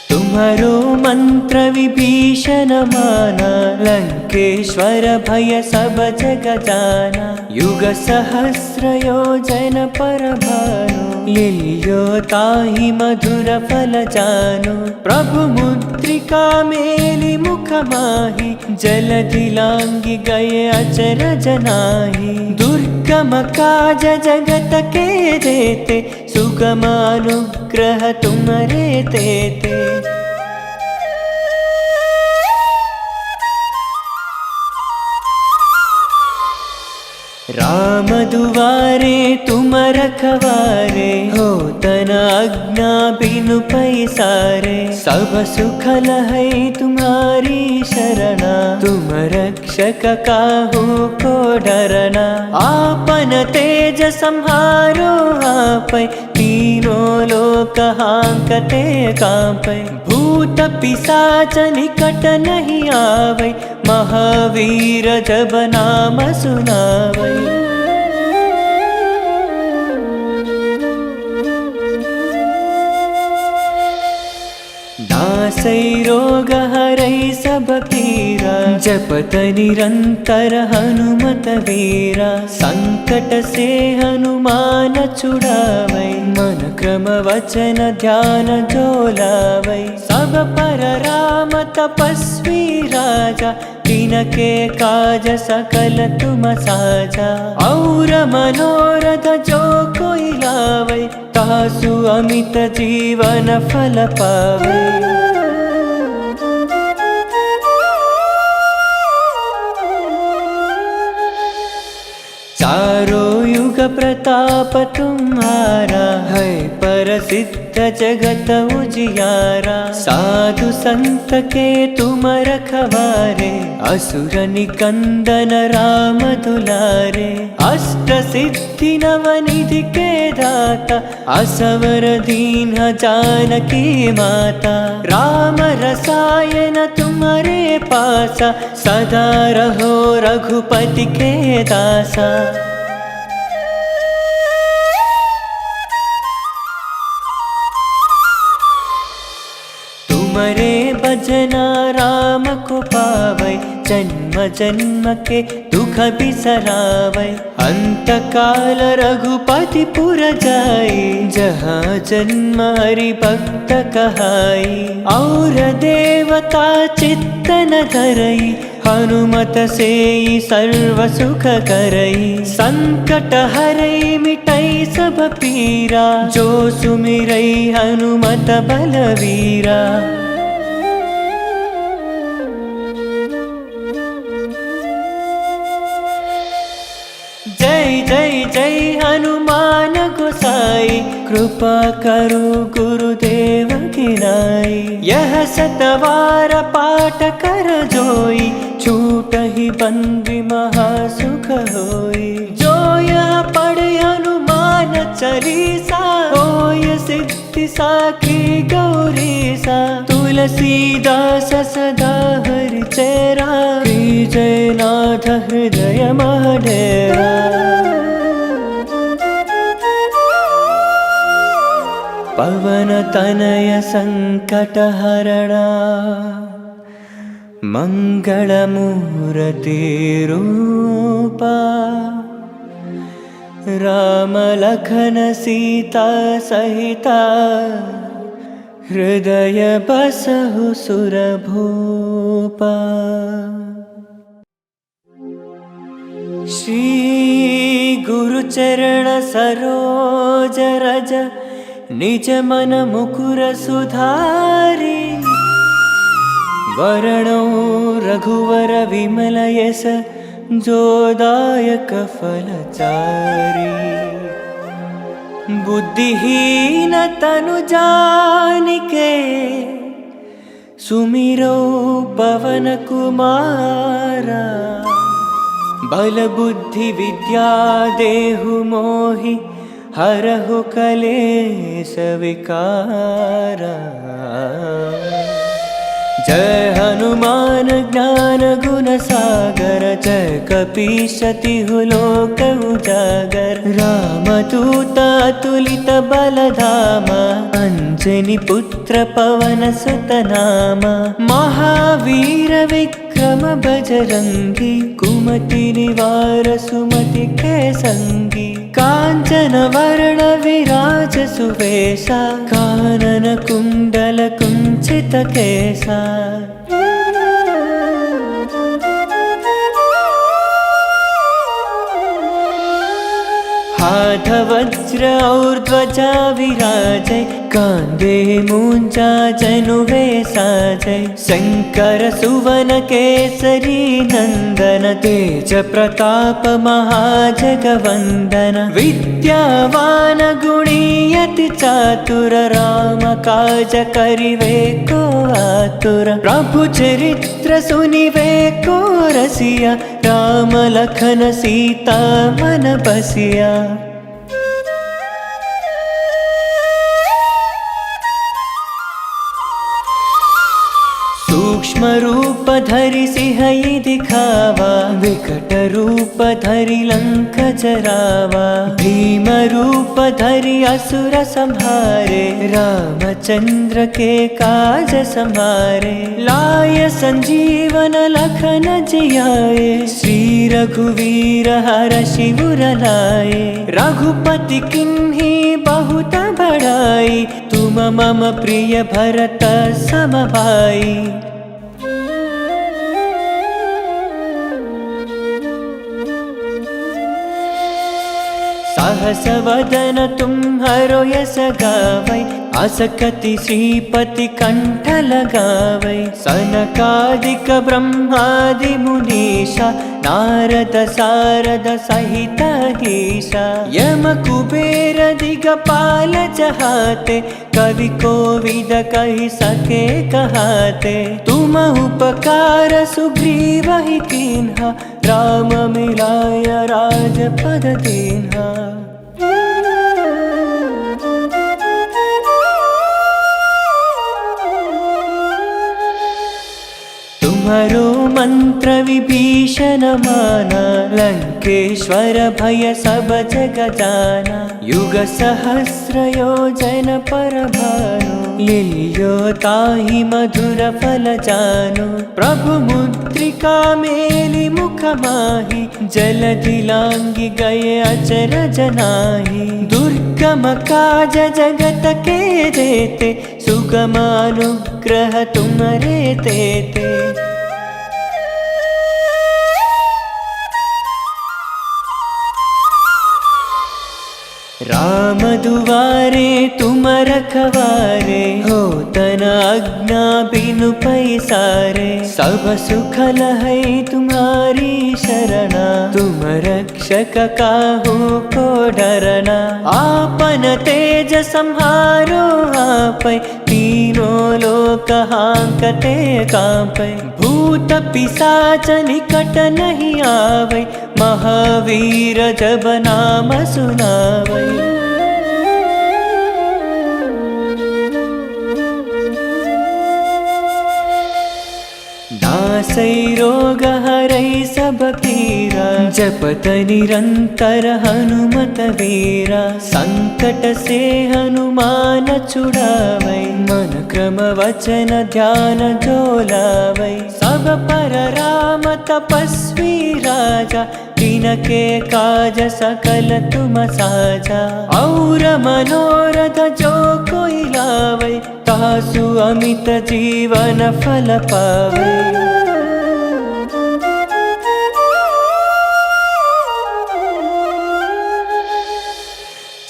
तुम्हारो मंत्र विभीषण माना, लंकेश्वर भय सब जग जाना। युग सहस्र योजन पर भानु, लील्यो ताहि मधुर फल जानु। प्रभु मुद्रिका मेलि मुख माहि, जलधि लांघि गए अचरज नाहि। दुर्गम काज जगत के जेते, सुगम अनुग्रह तुम्हरे तेते। राम दुआरे तुम रखवारे, हो तन आज्ञा बिनु पैसारे। सब सुख लहै तुम्हारी शरणा, तुम रक्षक काहू को डरना। आपन तेज सम्हारो आपै, तीनों लोक हांकते कांपै। भूत पिशाच निकट नहीं आवै, महावीर जब नाम सुनावै। नासै रोग हरै सब पीरा, जपत निरंतर हनुमत वीरा। संकट से हनुमान छुड़ावै, मन क्रम वचन ध्यान जो लावै। सब पर राम तपस्वी राजा, तिनके काज सकल तुम साजा। और मनोरथ जो कोई लावै, तासु अमित जीवन फल पावै। चारों युग प्रताप तुम्हारा, है प्रसिद्ध जगत उजियारा। साधु संत के तुम रखवारे, असुर निकंदन राम दुलारे। अष्ट सिद्धि नवनिधि के दाता, असवर दीन जानकी माता। राम रसायन तुम्हारे पासा, सदा रहो रघुपति के दासा। तुमरे भजना राम को पावै, जन्म जन्म के दुख बिसरावै। अंत काल रघुपति पुर जाई, जहाँ जन्म हरि भक्त कहाई। और देवता चित्त न धरई, हनुमत से सर्व सुख करई। संकट हरई मिटई सब पीरा, जो सुमिरई हनुमत बलवीरा। जय जय जय हनुमान गोसाई, कृपा करो गुरुदेव की नाई। यह सतवार पाठ कर जोई, छूटहि बंदी महासुख होई। जो यह पढ़े हनुमान चालीसा, होय सिद्धि साखी गौरीसा। तुलसीदास सदा हरि चेरा, जय नाथ हृदय महडेरा। पवन तनय संकट हरणा, मंगल मूर्ति रूपा। राम लखन सीता सहिता, हृदय बसहु सुरभूपा। श्री गुरु चरण सरोज रज, निज मन मुकुर सुधारी। वरणो रघुवर विमल यस, जो दायक फलचारी। बुद्धिहीन तनु जानिके, सुमिरो पवन कुमारा। बल बुद्धि विद्या देहु मोहि, हरहु कलेश विकारा। जय हनुमान ज्ञान गुण सागर, जय कपीश तिहु लोक उजागर। रामदूत अतुलित बल धामा, अंजनी पुत्र पवन सुत नामा। महावीर विक्रम बजरंगी, कुमति निवार सुमति के संगी। कांचन वर्ण विराज सुवेशा, कानन कुंडल कुंचित केसा। हाथ वज्र और ध्वजा विराजै, कांधे मूंजा जनुवे साजै। शंकर सुवन केसरी नंदन, तेज प्रताप महाजगवंदन। विद्यावान गुणी अति चातुर, राम काज करिवे को आतुर। प्रभु चरित्र सुनिवे को रसिया, राम लखन सीता मन बसिया। सूक्ष्म रूप धरि सिंहई दिखावा, विकट रूप धरि लंक जरावा। भीम रूप धरि असुर संहारे, रामचंद्र के काज संहारे। लाय संजीवन लखन जियाए, श्री रघुवीर हरषि उर लाए। रघुपति किन्ही बहुत बड़ाई, तुम मम प्रिय भरत सम भाई। सहस वदन तुम्हारो यस गावै, असकति श्रीपति कंठ लगावै सनकादिक ब्रह्मादि मुनीषा नारद सारद सहित ईशा यम कुबेर दिगपाल जहाते कवि कोविद कहि सके कहाते तुम उपकार सुग्रीव ही कीन्हा राम मिलाय राजपद दीन्हा। तुम्हारो मंत्र विभीषण माना लंकेश्वर भय सब जग जाना युग सहस्र योजन पर भानु लील्यो ताहि मधुर फल जानो प्रभु मुद्रिका मेलि मुख माहि जलधि लांघि गए अचरज नाहि दुर्गम काज जगत के देते सुगम अनुग्रह तुम्हारे तेते। राम दुआरे तुम रखवारे हो तन आज्ञा बिनु पैसारे सब सुखल है तुम्हारी शरणा तुम रक्षक काहू को डरना आपन तेज संहारो आपै तीनों लोक हांकते कांपै भूत पिशाच निकट नहीं आवै महावीर जब नाम सुनावै। नासै रोग हरै सब पीरा जपत निरंतर हनुमत वीरा संकट से हनुमान छुड़ावै मन क्रम वचन ध्यान जो लावै सब पर राम तपस्वी राजा तिनके काज सकल तुम साजा और मनोरथ जो कोई लावै तासु अमित जीवन फल पावै।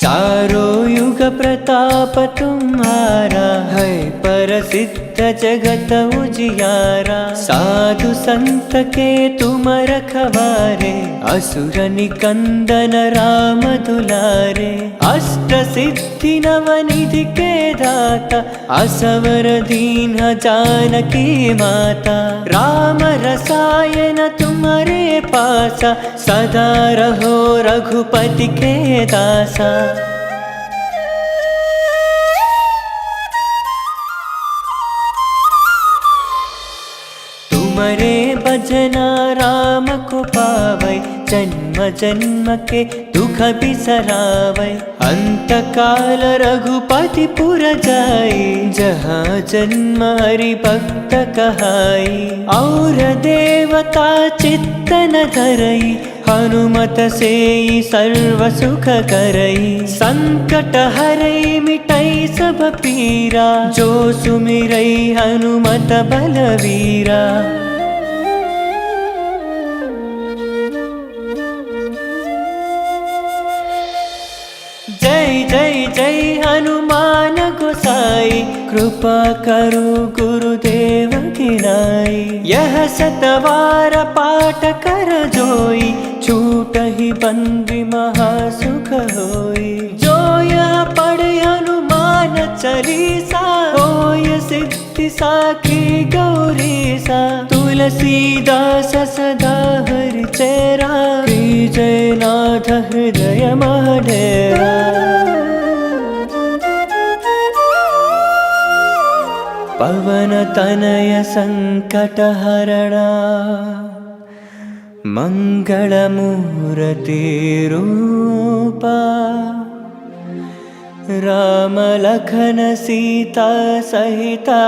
चारों युग प्रताप तुम्हारा है प्रसिद्ध जगत उजियारा साधु संत के तुम रखवारे असुर निकंदन राम दुलारे अष्ट सिद्धि नवनिधि के दाता असवर दीन जानकी माता राम रसायन तुम्हारे पासा सदा रहो रघुपति के दासा। तुम्हारे भजना राम को पावै जन्म जन्म के दुख बिसरावै अंत काल रघुपति पुर जाई जहाँ जन्म हरि भक्त कहाई और देवता चित्तन धरई हनुमत से सर्व सुख करई संकट हरई मिटई सब पीरा जो सुमिरई हनुमत बलवीरा। जय जय जय हनुमान गोसाई कृपा करो गुरुदेव की नाई यह सतवार पाठ कर जोई छूट ही बंदी महासुख होई जो यह पढ़े हनुमान चालीसा होय सिद्धि साखी गौरीसा तुलसीदास सदा हरि चेरा जय नाथ हृदय महडेरा। पवन तनय संकट हरणा मंगल मूर्ति रूपा राम लखन सीता सहिता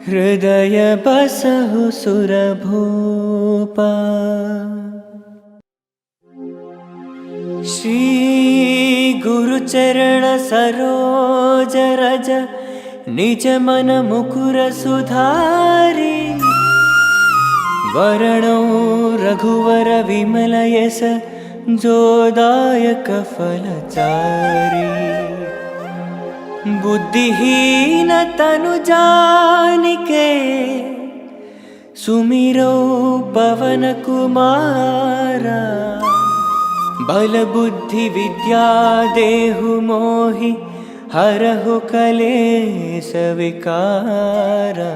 हृदय बसहु सुरभूपा। श्री गुरु चरण सरोज रज निज मन मुकुर सुधारी वरणो रघुवर विमल यस जोदायक फलचारी। बुद्धिहीन तनु जानिके सुमिरो पवन कुमारा। बल बुद्धि विद्या देहु मोहि हरहु कलेश विकारा।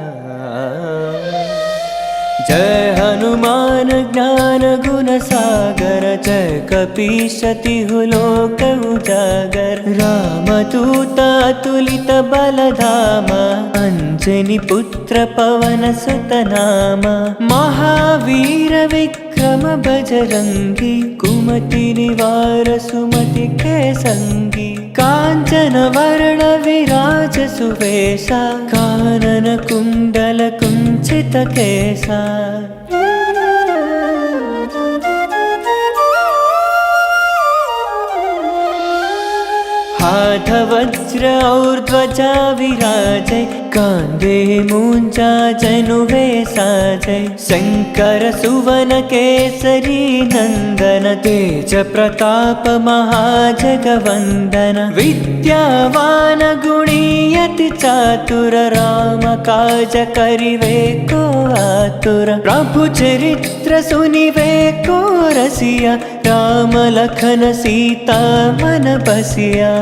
जय हनुमान ज्ञान गुण सागर, जय कपीश तिहु लोक उजागर। रामदूत अतुलित बल धामा, अंजनी पुत्र पवन सुत नामा। महावीर विक्रम बजरंगी, कुमति निवार सुमति के संगी। कांचन वर्ण विराज सुवेशा, कानन कुंडल कुंचित केसा। हाथ वज्र और ध्वजा विराजै, कांधे मूंजा जनुवे साजै। शंकर सुवन केसरी नंदन, तेज प्रताप महाजगवंदन। विद्यावान गुणी अति चातुर, राम काज करिवे को आतुर। प्रभु चरित्र सुनिवे को रसिया, राम लखन सीता मन बसिया।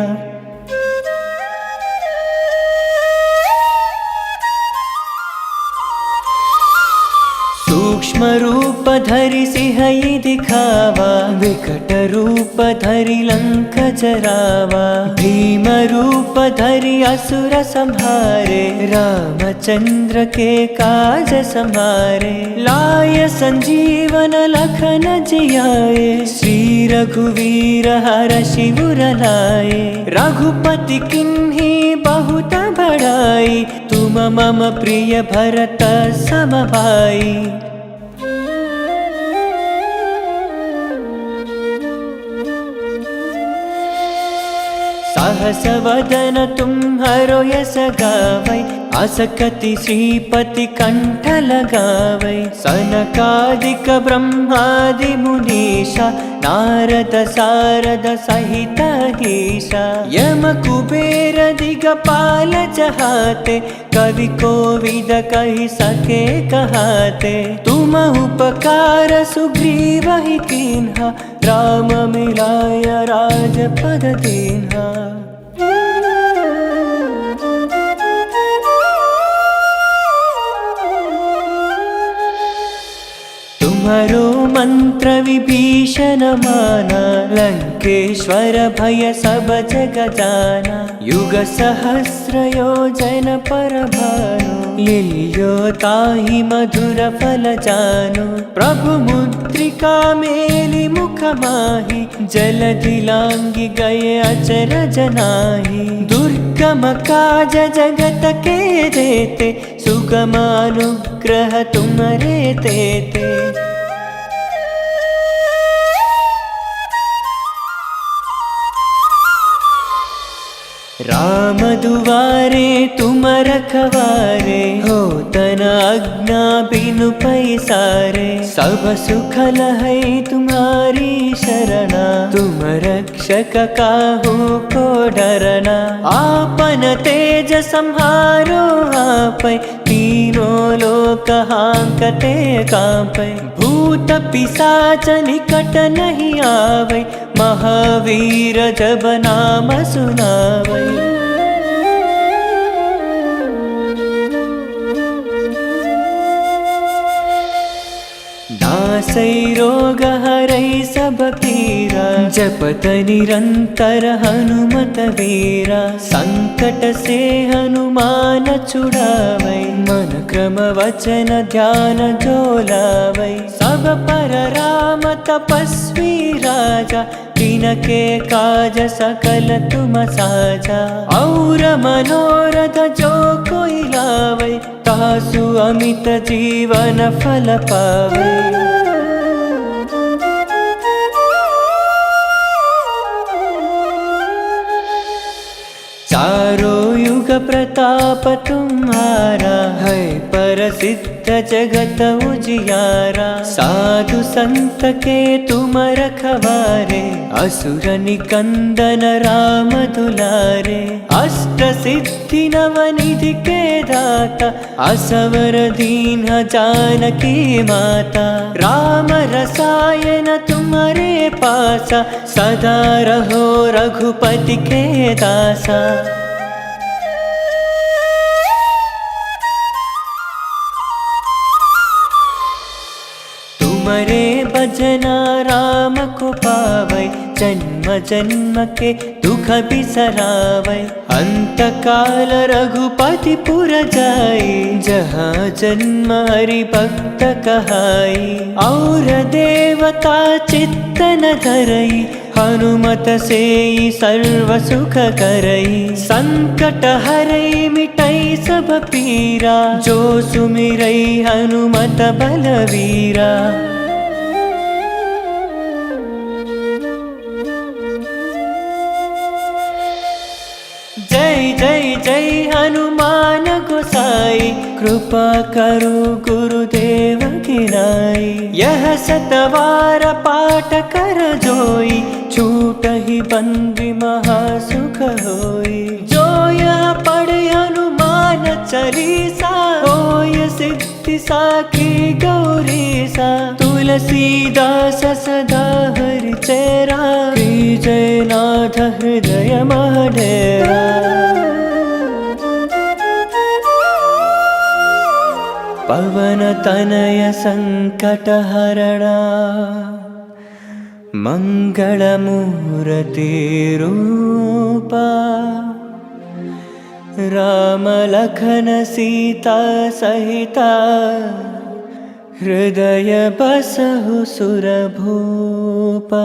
सूक्ष्म रूप धरि सिंहई दिखावा, विकट रूप धरि लंक जरावा। भीम रूप धरि असुर संहारे, रामचंद्र के काज समारे। लाय संजीवन लखन जियाए, श्री रघुवीर हरषि उर लाए। रघुपति किन्ही बहुत बड़ाई, तुम मम प्रिय भरत सम भाई। सहस वदन तुम्हारो यस गावै, अस कति श्रीपति कंठ लगावै। सनकादिक ब्रह्मादि मुनीषा, नारद सारद सहित ईशा। यम कुबेर दिगपाल चहाते, कवि कोविद कहि सके कहाते। तुम उपकार सुग्रीव ही कीन्हा, राम मिलाय राजपद दीन्हा। तुम्हारो मंत्र विभीषण माना, लंकेश्वर भय सब जग जाना। युग सहस्र योजन पर भानु, लील्यो ताहि मधुर फल जानु। प्रभु मुद्रिका मेलि मुख माहि, जलधि लांघि गए अचरज नाहि। दुर्गम काज जगत के जेते, सुगम अनुग्रह तुम्हरे तेते। राम दुआरे तुम रखवारे, हो तन आज्ञा बिनु पैसारे। सब सुखल है तुम्हारी शरणा, तुम रक्षक काहू को डरना। आपन तेज संहारो आपै, तीनों लोक हांकते कांपै। भूत पिशाच निकट नहीं आवै, महावीर जब नाम सुनावै। नासै रोग हरै सब पीरा, जपत निरंतर हनुमत वीरा। संकट से हनुमान छुड़ावै, मन क्रम वचन ध्यान जो लावै। सब पर राम तपस्वी राजा, तिनके काज सकल तुम साजा। और मनोरथ जो कोई लावै, तासु अमित जीवन फल पावै। चारों युग प्रताप तुम्हारा है प्रसिद्ध जगत उजियारा। साधु संत के तुम रखवारे असुर निकंदन राम दुलारे। अष्ट सिद्धि नवनिधि के दाता असवर दीन जानकी माता। राम रसायन तुम्हारे पासा सदा रहो रघुपति के दासा। तुमरे भजना राम को पावै जन्म जन्म के दुख बिसरावै। अंत काल रघुपति पुर जाई जहाँ जन्म हरि भक्त कहाई। और देवता चित्त न धरई हनुमत से सर्व सुख करई। संकट हरई मिटई सब पीरा जो सुमिरई हनुमत बलवीरा। जय जय जय हनुमान गोसाई कृपा करो गुरुदेव की नाई। यह सतवार पाठ कर जोई छूटहि बंदी महासुख होई। जो यह पढ़े हनुमान चालीसा होय सिद्धि साखी गौरीसा। तुलसीदास सदा हरि चेरा जय नाथ हृदय महडेरा। पवन तनय संकट हरणा मंगल मूर्ति रूपा। राम लखन सीता सहिता हृदय बसहु सुरभूपा।